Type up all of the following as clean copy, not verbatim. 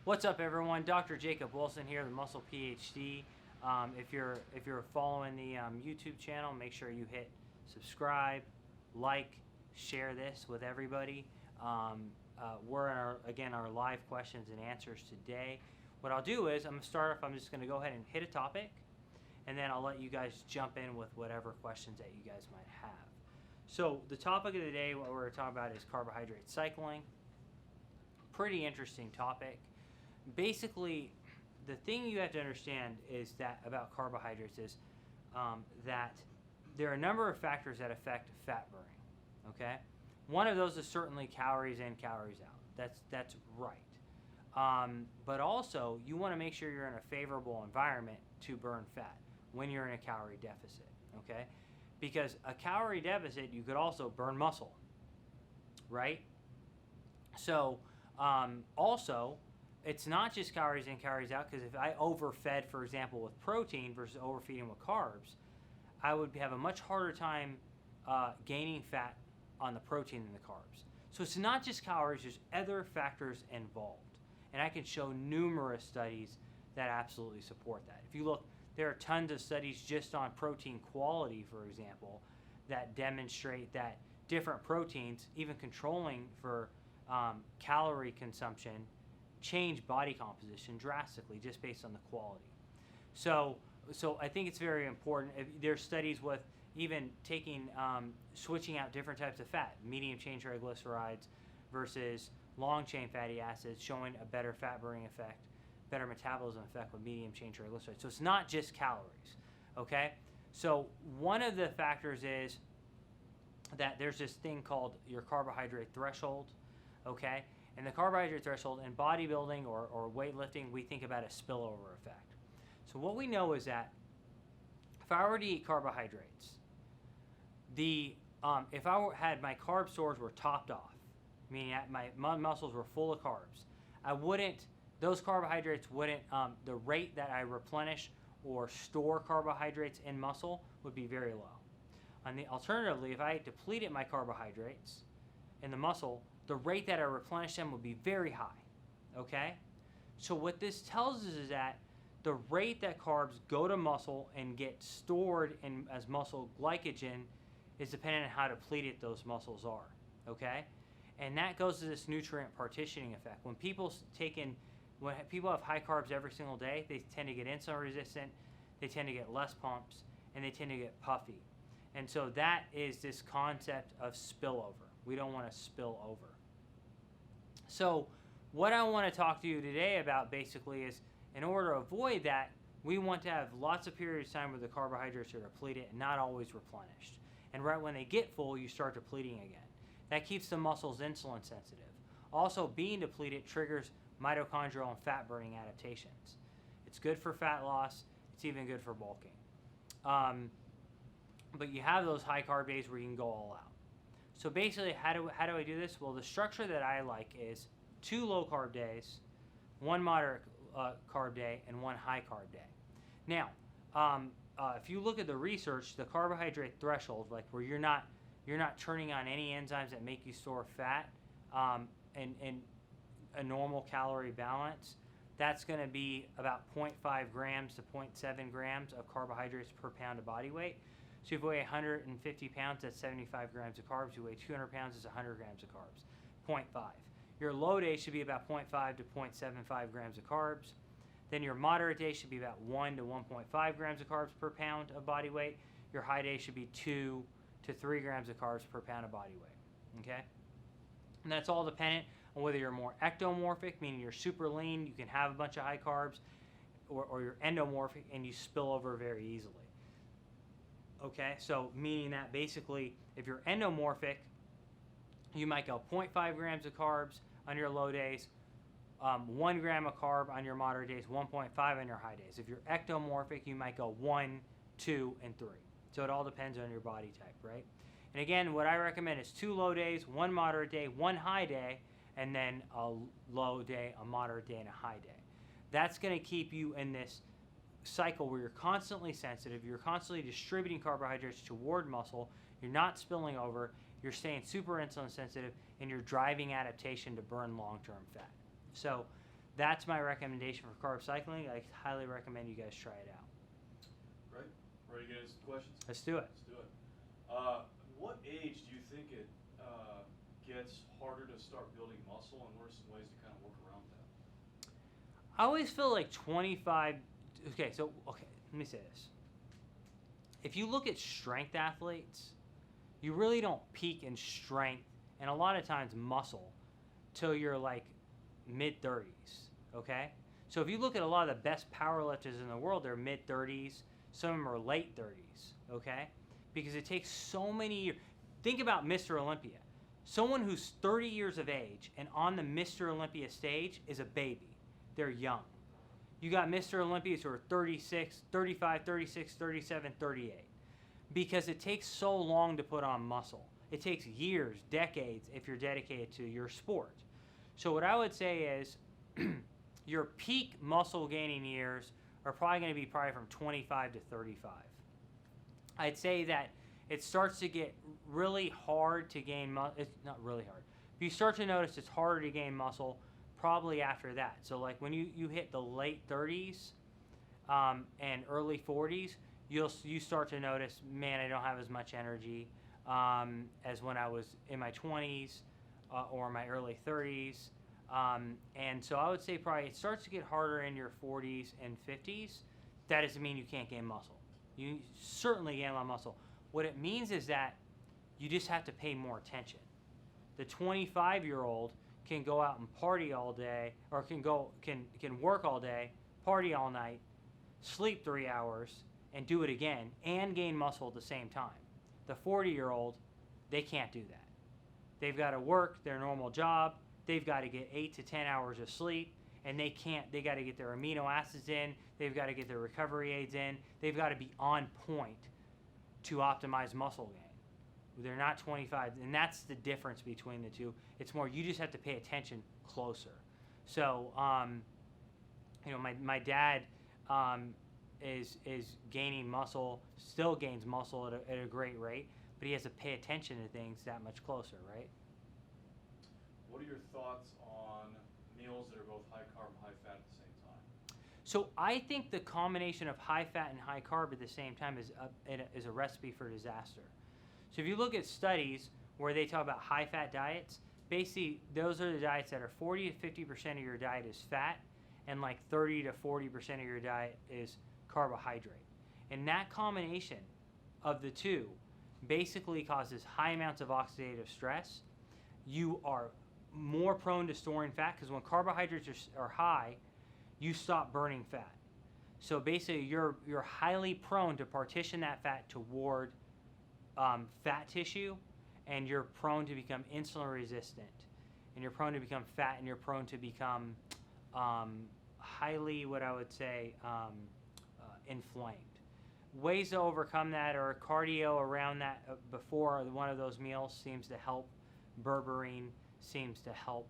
What's up, everyone? Dr. Jacob Wilson here, the Muscle PhD. If you're following the YouTube channel, make sure you hit subscribe, like, share this with everybody. We're in our live questions and answers today. What I'll do is I'm just going to go ahead and hit a topic, and then I'll let you guys jump in with whatever questions that you guys might have. So the topic of the day, what we're talking about, is carbohydrate cycling. Pretty interesting topic. Basically, the thing you have to understand is that about carbohydrates is that there are a number of factors that affect fat burning. Okay, one of those is certainly calories in, calories out. That's right. But also, you want to make sure you're in a favorable environment to burn fat when you're in a calorie deficit. Okay, because a calorie deficit, you could also burn muscle, right? So also, it's not just calories in, calories out, because if I overfed, for example, with protein versus overfeeding with carbs, I would have a much harder time gaining fat on the protein than the carbs. So it's not just calories, there's other factors involved. And I can show numerous studies that absolutely support that. If you look, there are tons of studies just on protein quality, for example, that demonstrate that different proteins, even controlling for calorie consumption, change body composition drastically just based on the quality. So I think it's very important. There's studies with even taking, switching out different types of fat, medium chain triglycerides versus long chain fatty acids, showing a better fat burning effect, better metabolism effect with medium chain triglycerides. So it's not just calories, okay? So one of the factors is that there's this thing called your carbohydrate threshold, okay? And the carbohydrate threshold in bodybuilding or weightlifting, we think about a spillover effect. So what we know is that if I were to eat carbohydrates, if I had my carb stores were topped off, meaning that my muscles were full of carbs, those carbohydrates wouldn't, the rate that I replenish or store carbohydrates in muscle would be very low. Alternatively, if I depleted my carbohydrates in the muscle, the rate that I replenish them would be very high, okay? So what this tells us is that the rate that carbs go to muscle and get stored as muscle glycogen is dependent on how depleted those muscles are, okay? And that goes to this nutrient partitioning effect. When people have high carbs every single day, they tend to get insulin resistant, they tend to get less pumps, and they tend to get puffy. And so that is this concept of spillover. We don't want to spill over. So what I want to talk to you today about basically is, in order to avoid that, we want to have lots of periods of time where the carbohydrates are depleted and not always replenished. And right when they get full, you start depleting again. That keeps the muscles insulin sensitive. Also, being depleted triggers mitochondrial and fat burning adaptations. It's good for fat loss. It's even good for bulking. But you have those high carb days where you can go all out. So basically, how do I do this? Well, the structure that I like is 2 low carb days, 1 moderate carb day, and 1 high carb day. Now, if you look at the research, the carbohydrate threshold, like where you're not turning on any enzymes that make you store fat, and a normal calorie balance, that's going to be about 0.5 grams to 0.7 grams of carbohydrates per pound of body weight. So if you weigh 150 pounds, that's 75 grams of carbs. You weigh 200 pounds, it's 100 grams of carbs, 0.5. Your low day should be about 0.5 to 0.75 grams of carbs. Then your moderate day should be about 1 to 1.5 grams of carbs per pound of body weight. Your high day should be 2 to 3 grams of carbs per pound of body weight, okay? And that's all dependent on whether you're more ectomorphic, meaning you're super lean, you can have a bunch of high carbs, or you're endomorphic and you spill over very easily. Okay, so meaning that basically if you're endomorphic, you might go 0.5 grams of carbs on your low days, 1 gram of carb on your moderate days, 1.5 on your high days. If you're ectomorphic, you might go 1, 2, and 3. So it all depends on your body type, right? And again, what I recommend is 2 low days, 1 moderate day, 1 high day, and then a low day, a moderate day, and a high day. That's going to keep you in this cycle where you're constantly sensitive, you're constantly distributing carbohydrates toward muscle, you're not spilling over, you're staying super insulin sensitive, and you're driving adaptation to burn long-term fat. So that's my recommendation for carb cycling. I highly recommend you guys try it out. Great. Ready to get into some questions? Let's do it. Let's do it. What age do you think it gets harder to start building muscle, and what are some ways to kind of work around that? I always feel like 25. Okay, let me say this. If you look at strength athletes, you really don't peak in strength and a lot of times muscle till you're like mid-30s, okay? So if you look at a lot of the best powerlifters in the world, they're mid-30s, some of them are late 30s, okay? Because it takes so many years. Think about Mr. Olympia. Someone who's 30 years of age and on the Mr. Olympia stage is a baby. They're young. You got Mr. Olympias who are 36, 35, 36, 37, 38. Because it takes so long to put on muscle. It takes years, decades if you're dedicated to your sport. So what I would say is your peak muscle gaining years are probably going to be from 25 to 35. I'd say that it starts to get really hard to gain muscle. It's not really hard. If you start to notice it's harder to gain muscle probably after that. So like when you hit the late 30s and early 40s, you start to notice, man, I don't have as much energy as when I was in my 20s or my early 30s. And so I would say probably it starts to get harder in your 40s and 50s. That doesn't mean you can't gain muscle. You certainly gain a lot of muscle. What it means is that you just have to pay more attention. The 25-year-old can go out and party all day, or can work all day, party all night, sleep 3 hours, and do it again, and gain muscle at the same time. The 40-year-old, they can't do that. They've got to work their normal job. They've got to get 8 to 10 hours of sleep, and they got to get their amino acids in. They've got to get their recovery aids in. They've got to be on point to optimize muscle gain. They're not 25, and that's the difference between the two. It's more you just have to pay attention closer. So, my dad is gaining muscle, still gains muscle at a great rate, but he has to pay attention to things that much closer, right? What are your thoughts on meals that are both high carb and high fat at the same time? So I think the combination of high fat and high carb at the same time is a recipe for disaster. So if you look at studies where they talk about high fat diets, basically those are the diets that are 40 to 50% of your diet is fat, and like 30 to 40% of your diet is carbohydrate. And that combination of the two basically causes high amounts of oxidative stress. You are more prone to storing fat because when carbohydrates are high, you stop burning fat. So basically you're highly prone to partition that fat toward fat tissue, and you're prone to become insulin resistant, and you're prone to become fat, and you're prone to become highly, what I would say, inflamed. Ways to overcome that are cardio around that before one of those meals seems to help. Berberine seems to help.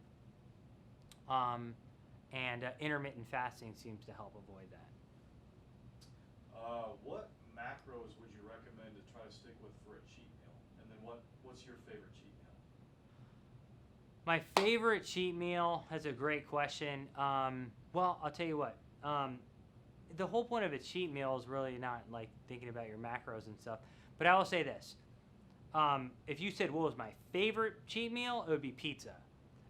And intermittent fasting seems to help avoid that. What macros would you recommend to try to stick with for a cheat meal? And then what's your favorite cheat meal? My favorite cheat meal, that's a great question. Well, I'll tell you what. The whole point of a cheat meal is really not like thinking about your macros and stuff. But I will say this. If you said what was my favorite cheat meal, it would be pizza.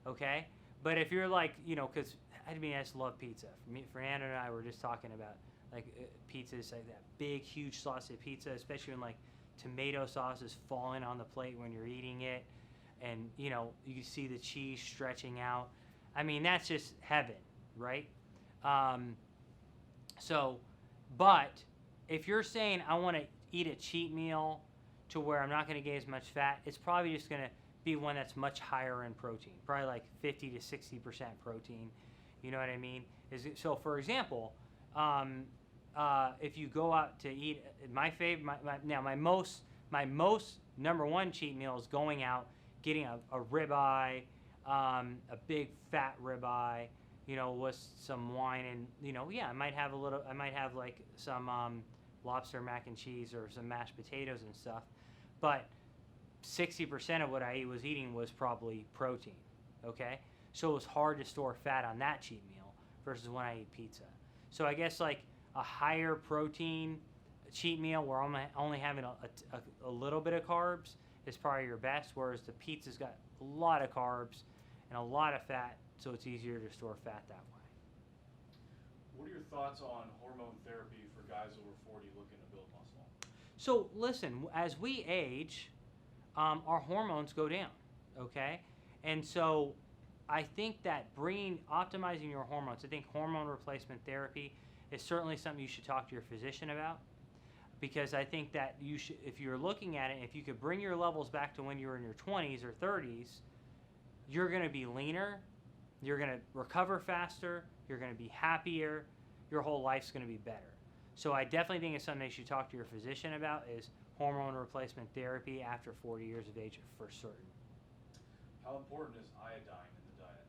Okay? But if you're like, because I just love pizza. Fernando and I were just talking about like pizzas, like that big, huge sausage pizza, especially when like tomato sauce is falling on the plate when you're eating it, and you see the cheese stretching out. I mean, that's just heaven, right? But if you're saying I want to eat a cheat meal to where I'm not going to gain as much fat, it's probably just going to be one that's much higher in protein, probably like 50 to 60% protein. You know what I mean? So for example, if you go out to eat, my most number one cheat meal is going out, getting a ribeye, a big fat ribeye, with some wine, and I might have like some lobster mac and cheese or some mashed potatoes and stuff, but 60% of what I was eating was probably protein. Okay, so it was hard to store fat on that cheat meal versus when I eat pizza. So I guess like a higher protein cheat meal where I'm only having a little bit of carbs is probably your best, whereas the pizza's got a lot of carbs and a lot of fat, so it's easier to store fat that way. What are your thoughts on hormone therapy for guys over 40 looking to build muscle? So listen, as we age, our hormones go down, okay? And so I think that optimizing your hormones, I think hormone replacement therapy is certainly something you should talk to your physician about, because I think that you should, if you're looking at it, if you could bring your levels back to when you were in your 20s or 30s, you're going to be leaner, you're going to recover faster, you're going to be happier, your whole life's going to be better. So I definitely think it's something you should talk to your physician about, is hormone replacement therapy after 40 years of age for certain. How important is iodine in the diet?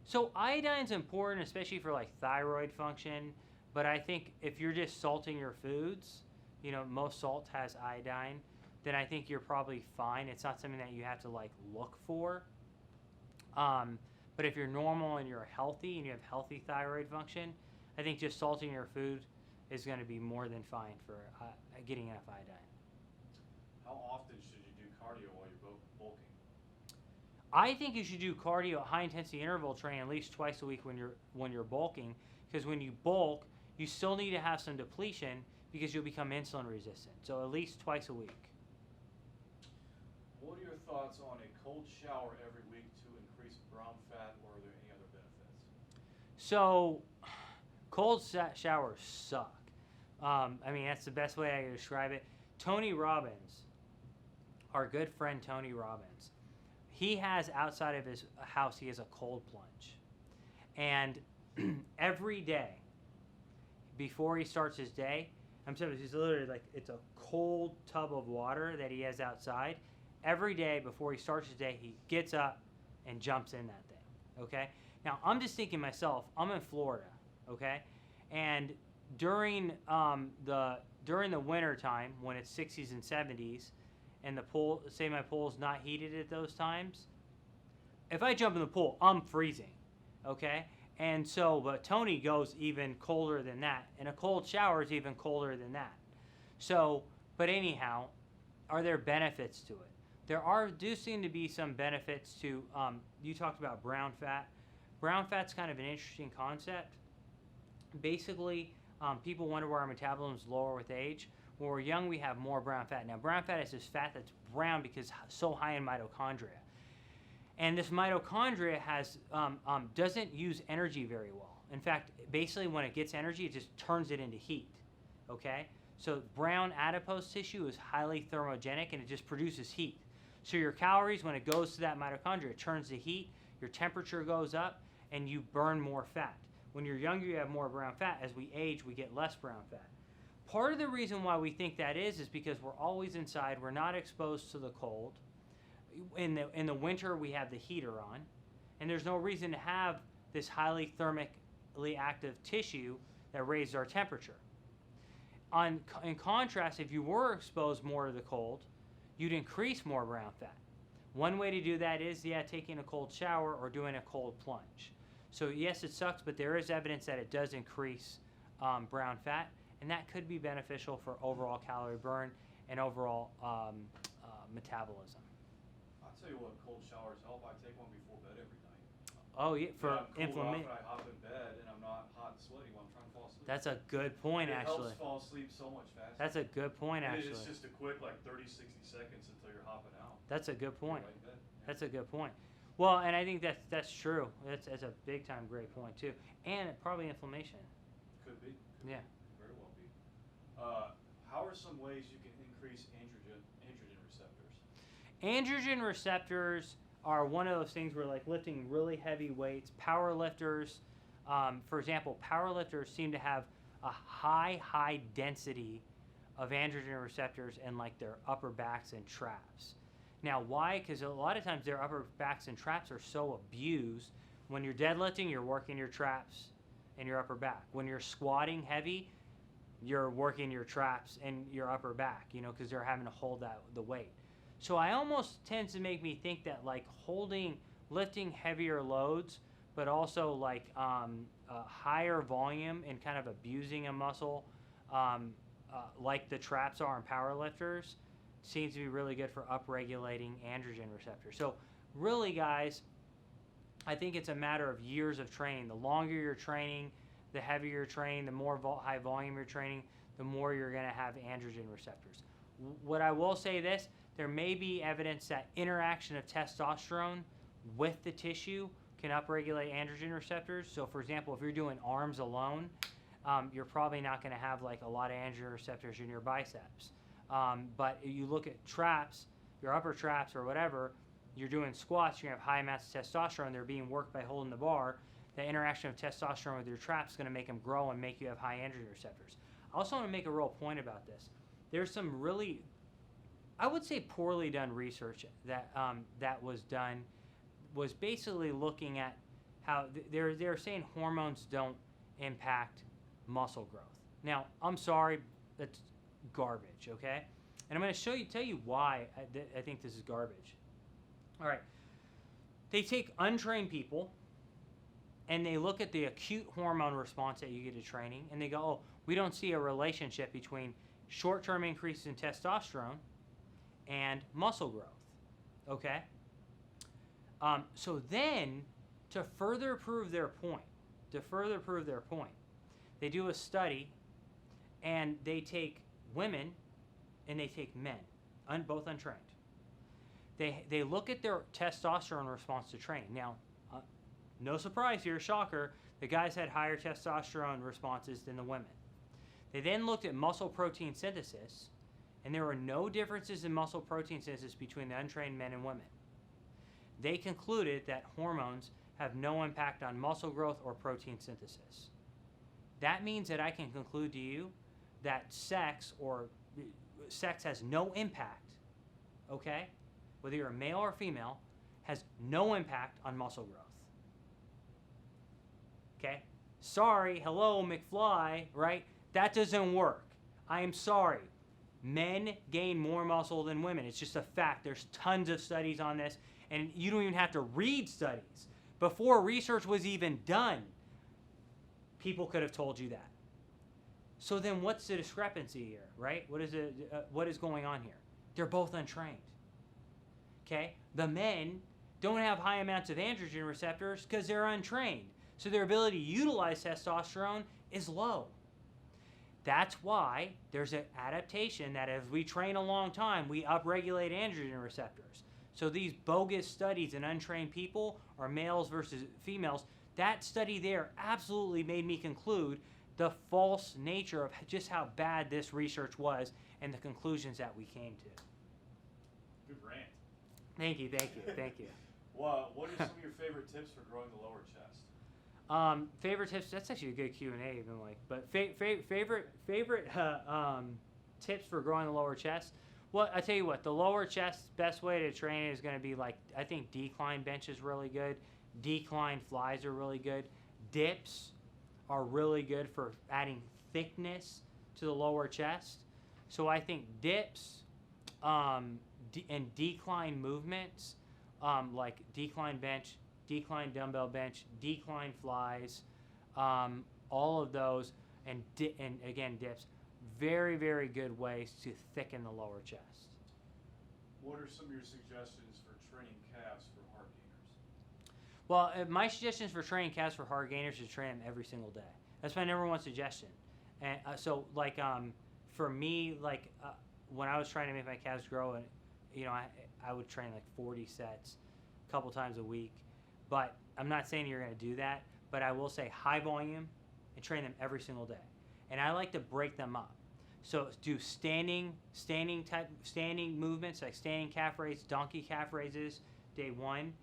So iodine's important, especially for like thyroid function, but I think if you're just salting your foods, you know, most salt has iodine, then I think you're probably fine. It's not something that you have to like look for. But if you're normal and you're healthy and you have healthy thyroid function, I think just salting your food is going to be more than fine for getting enough iodine. How often should you do cardio while you're bulking? I think you should do cardio, high intensity interval training, at least twice a week when you're bulking, because when you bulk, you still need to have some depletion because you'll become insulin resistant. So at least twice a week. What are your thoughts on a cold shower every week to increase brown fat, or are there any other benefits? So cold showers suck. I mean, that's the best way I can describe it. Tony Robbins, our good friend Tony Robbins, he has, outside of his house, he has a cold plunge. And every day, before he starts his day, I'm serious, he's literally like, it's a cold tub of water that he has outside. Every day before he starts his day, he gets up and jumps in that thing, okay? Now, I'm just thinking myself, I'm in Florida, okay? And during the winter time, when it's 60s and 70s, and the pool, say my pool's not heated at those times, if I jump in the pool, I'm freezing, okay? And so, but Tony goes even colder than that, and a cold shower is even colder than that. So, but anyhow, are there benefits to it? There do seem to be some benefits to, you talked about brown fat. Brown fat's kind of an interesting concept. Basically, people wonder why our metabolism is lower with age. When we're young, we have more brown fat. Now, brown fat is this fat that's brown because it's so high in mitochondria. And this mitochondria doesn't use energy very well. In fact, basically when it gets energy, it just turns it into heat, okay? So brown adipose tissue is highly thermogenic and it just produces heat. So your calories, when it goes to that mitochondria, it turns to heat, your temperature goes up, and you burn more fat. When you're younger, you have more brown fat. As we age, we get less brown fat. Part of the reason why we think that is because we're always inside, we're not exposed to the cold. In the winter, we have the heater on, and there's no reason to have this highly thermically active tissue that raises our temperature. In contrast, if you were exposed more to the cold, you'd increase more brown fat. One way to do that is, taking a cold shower or doing a cold plunge. So yes, it sucks, but there is evidence that it does increase brown fat, and that could be beneficial for overall calorie burn and overall metabolism. I'll tell you what, cold showers help. I take one before bed every night. Oh yeah, for inflammation. I hop in bed and I'm not hot and sweaty while I'm trying to fall asleep. That's a good point, actually. It helps fall asleep so much faster. That's a good point, actually. It's just a quick, like 30, 60 seconds until you're hopping out. That's a good point. Right in bed. Yeah. That's a good point. Well, and I think that's true. That's a big time great point too, and probably inflammation. Could be. Yeah. Very well be. How are some ways you can increase androgen receptors? Androgen receptors are one of those things where, like, lifting really heavy weights, power lifters, for example, power lifters seem to have a high density of androgen receptors in like their upper backs and traps. Now, why? Because a lot of times their upper backs and traps are so abused. When you're deadlifting, you're working your traps and your upper back. When you're squatting heavy, you're working your traps and your upper back, because they're having to hold the weight. So I almost tends to make me think that, like, lifting heavier loads but also like higher volume and kind of abusing a muscle, like the traps are in powerlifters, seems to be really good for upregulating androgen receptors. So really, guys, I think it's a matter of years of training. The longer you're training, the heavier you're training, the more high volume you're training, the more you're going to have androgen receptors. What I will say this, there may be evidence that interaction of testosterone with the tissue can upregulate androgen receptors. So for example, if you're doing arms alone, you're probably not going to have like a lot of androgen receptors in your biceps. But you look at traps, your upper traps or whatever, you're doing squats, you're going to have high amounts of testosterone, they're being worked by holding the bar. The interaction of testosterone with your traps is going to make them grow and make you have high androgen receptors. I also want to make a real point about this. There's some really, I would say poorly done research that that was done, was basically looking at how they're saying hormones don't impact muscle growth. Now, I'm sorry, that's garbage, okay? And I'm going to tell you why I think this is garbage. All right, they take untrained people and they look at the acute hormone response that you get to training, and they go, oh, we don't see a relationship between short-term increases in testosterone and muscle growth, okay? So then, to further prove their point, they do a study, and they take women and they take men, both untrained. They look at their testosterone response to training. Now, no surprise here, shocker, the guys had higher testosterone responses than the women. They then looked at muscle protein synthesis, and there were no differences in muscle protein synthesis between the untrained men and women. They concluded that hormones have no impact on muscle growth or protein synthesis. That means that I can conclude to you that sex has no impact, okay? Whether you're a male or female, has no impact on muscle growth. Okay? Sorry, hello, McFly, right? That doesn't work. I am sorry. Men gain more muscle than women. It's just a fact. There's tons of studies on this, and you don't even have to read studies. Before research was even done, people could have told you that. So then what's the discrepancy here, right? What is going on here? They're both untrained. Okay? The men don't have high amounts of androgen receptors because they're untrained. So their ability to utilize testosterone is low. That's why there's an adaptation that as we train a long time, we upregulate androgen receptors. So these bogus studies in untrained people, or males versus females, that study there absolutely made me conclude the false nature of just how bad this research was and the conclusions that we came to. Good rant. Thank you. Well, what are some of your favorite tips for growing the lower chest? Favorite tips, that's actually a good Q&A even like, but favorite tips for growing the lower chest? Well, I tell you what, the lower chest, best way to train it is going to be like, I think decline bench is really good. Decline flies are really good. Dips are really good for adding thickness to the lower chest. So I think dips and decline movements, like decline bench, decline dumbbell bench, decline flies, all of those, and again dips, very, very good ways to thicken the lower chest. What are some of your suggestions for training calves for heart gainers? Well, my suggestions for training calves for heart gainers is train them every single day. That's my number one suggestion. And so like for me, like when I was trying to make my calves grow, and I would train like 40 sets a couple times a week. But I'm not saying you're going to do that, but I will say high volume and train them every single day. And I like to break them up. So do standing movements like standing calf raises, donkey calf raises, day one.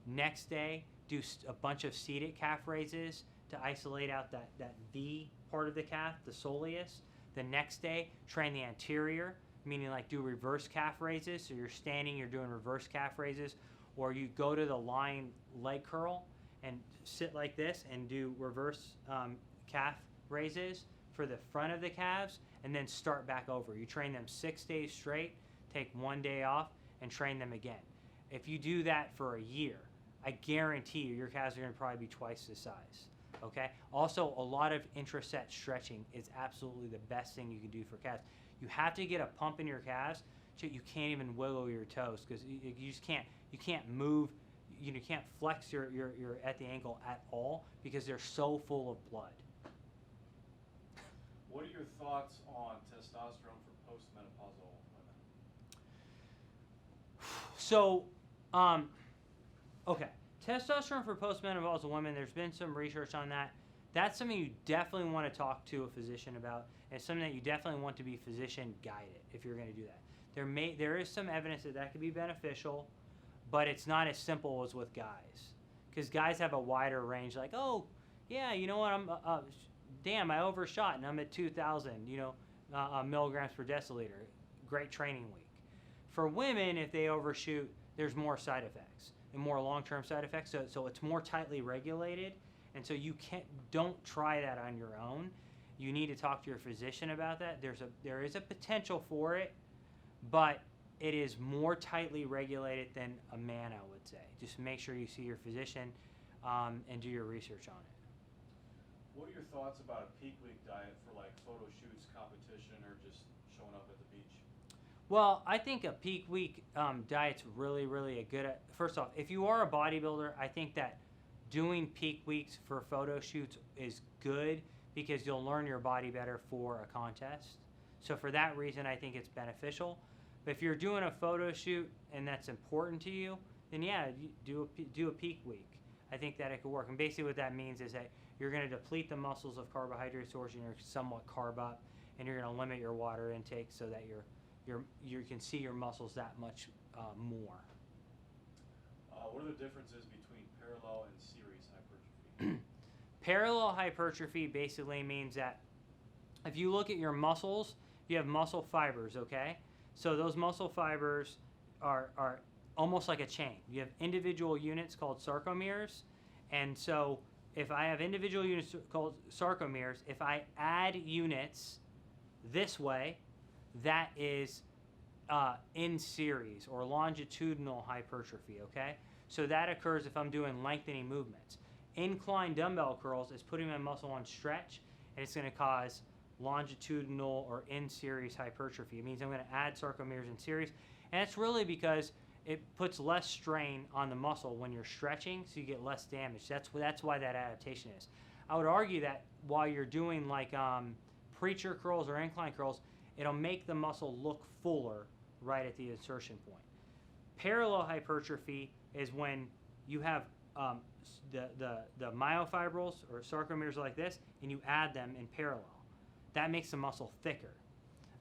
Next day, do a bunch of seated calf raises to isolate out that V part of the calf, the soleus. The next day, train the anterior, meaning like do reverse calf raises. So you're standing, you're doing reverse calf raises. Or you go to the lying leg curl and sit like this and do reverse calf raises for the front of the calves, and then start back over. You train them 6 days straight, take 1 day off, and train them again. If you do that for a year, I guarantee you your calves are going to probably be twice the size. Okay. Also, a lot of intraset stretching is absolutely the best thing you can do for calves. You have to get a pump in your calves so you can't even wiggle your toes, because you just can't. You can't move. You can't flex your at the ankle at all because they're so full of blood. What are your thoughts on testosterone for postmenopausal women? So, okay, testosterone for postmenopausal women. There's been some research on that. That's something you definitely want to talk to a physician about, and it's something that you definitely want to be physician guided if you're going to do that. There is some evidence that could be beneficial, but it's not as simple as with guys, because guys have a wider range. Like, oh, yeah, you know what? Damn, I overshot and I'm at 2,000, milligrams per deciliter. Great training week. For women, if they overshoot, there's more side effects and more long-term side effects. So it's more tightly regulated, and so don't try that on your own. You need to talk to your physician about that. There is a potential for it, but it is more tightly regulated than a man, I would say. Just make sure you see your physician and do your research on it. What are your thoughts about a peak week diet for like photo shoots, competition, or just showing up at the beach? Well, I think a peak week diet's really, really a good. First off, if you are a bodybuilder, I think that doing peak weeks for photo shoots is good because you'll learn your body better for a contest. So for that reason, I think it's beneficial. But if you're doing a photo shoot and that's important to you, then yeah, you do a peak week. I think that it could work. And basically what that means is that you're going to deplete the muscles of carbohydrate source and you're somewhat carb up, and you're going to limit your water intake so that you can see your muscles that much more. What are the differences between parallel and series hypertrophy? Parallel hypertrophy basically means that if you look at your muscles, you have muscle fibers, okay? So those muscle fibers are almost like a chain. You have individual units called sarcomeres, and so if I have individual units called sarcomeres, if I add units this way, that is in series or longitudinal hypertrophy, okay? So that occurs if I'm doing lengthening movements. Incline dumbbell curls is putting my muscle on stretch, and it's going to cause longitudinal or in series hypertrophy. It means I'm going to add sarcomeres in series, and it's really because it puts less strain on the muscle when you're stretching, so you get less damage. That's why that adaptation is. I would argue that while you're doing like preacher curls or incline curls, it'll make the muscle look fuller right at the insertion point. Parallel hypertrophy is when you have the myofibrils or sarcomeres like this, and you add them in parallel. That makes the muscle thicker,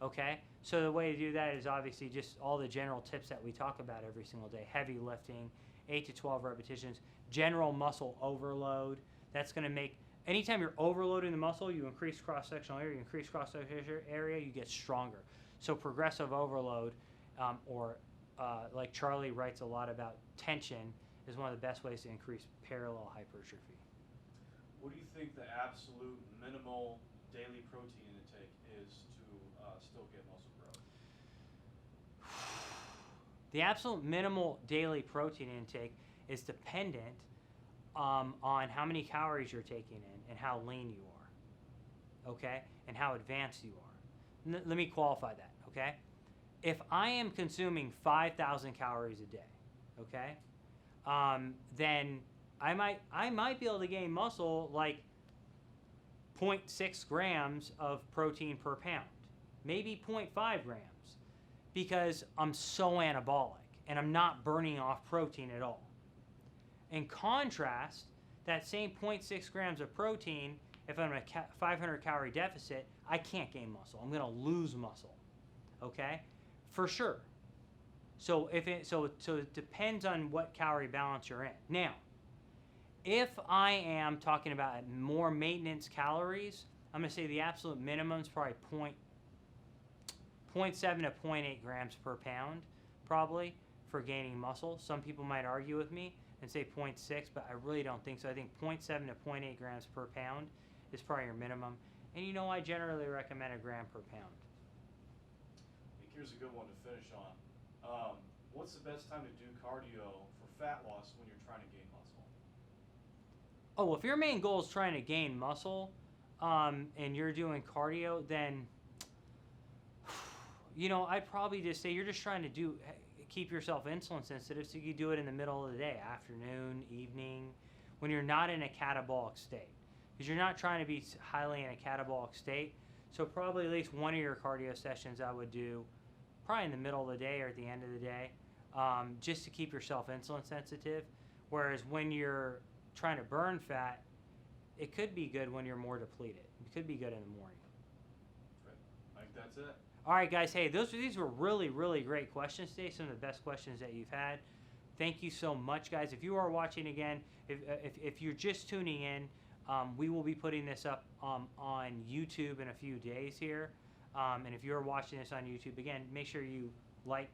okay? So the way to do that is obviously just all the general tips that we talk about every single day. Heavy lifting, 8 to 12 repetitions, general muscle overload. That's going to make, anytime you're overloading the muscle, you increase cross-sectional area, you get stronger. So progressive overload, like Charlie writes a lot about, tension is one of the best ways to increase parallel hypertrophy. What do you think the absolute minimal daily protein intake is to still get muscle growth? The absolute minimal daily protein intake is dependent on how many calories you're taking in and how lean you are, okay, and how advanced you are. Let me qualify that, okay? If I am consuming 5,000 calories a day, okay, then I might be able to gain muscle like 0.6 grams of protein per pound, maybe 0.5 grams, because I'm so anabolic and I'm not burning off protein at all. In contrast, that same 0.6 grams of protein, if I'm in a 500 calorie deficit, I can't gain muscle. I'm going to lose muscle, okay, for sure. So it depends on what calorie balance you're in. Now, if I am talking about more maintenance calories, I'm going to say the absolute minimum is probably 0.7 to 0.8 grams per pound, probably, for gaining muscle. Some people might argue with me and say 0.6, but I really don't think so. I think 0.7 to 0.8 grams per pound is probably your minimum. And I generally recommend a gram per pound. I think here's a good one to finish on. What's the best time to do cardio for fat loss when you're trying to gain muscle? Oh, if your main goal is trying to gain muscle, and you're doing cardio, then, I'd probably just say you're just trying to keep yourself insulin sensitive, so you do it in the middle of the day, afternoon, evening, when you're not in a catabolic state. Because you're not trying to be highly in a catabolic state. So probably at least one of your cardio sessions I would do probably in the middle of the day or at the end of the day, just to keep yourself insulin sensitive. Whereas when you're trying to burn fat, it could be good when you're more depleted. It could be good in the morning. Okay. I think that's it. All right, guys. Hey, these were really, really great questions today. Some of the best questions that you've had. Thank you so much, guys. If you are watching again, if you're just tuning in, we will be putting this up on YouTube in a few days here. And if you're watching this on YouTube, again, make sure you like,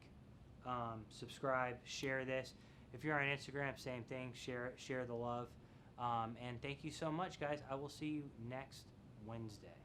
subscribe, share this. If you're on Instagram, same thing. Share the love. And thank you so much, guys. I will see you next Wednesday.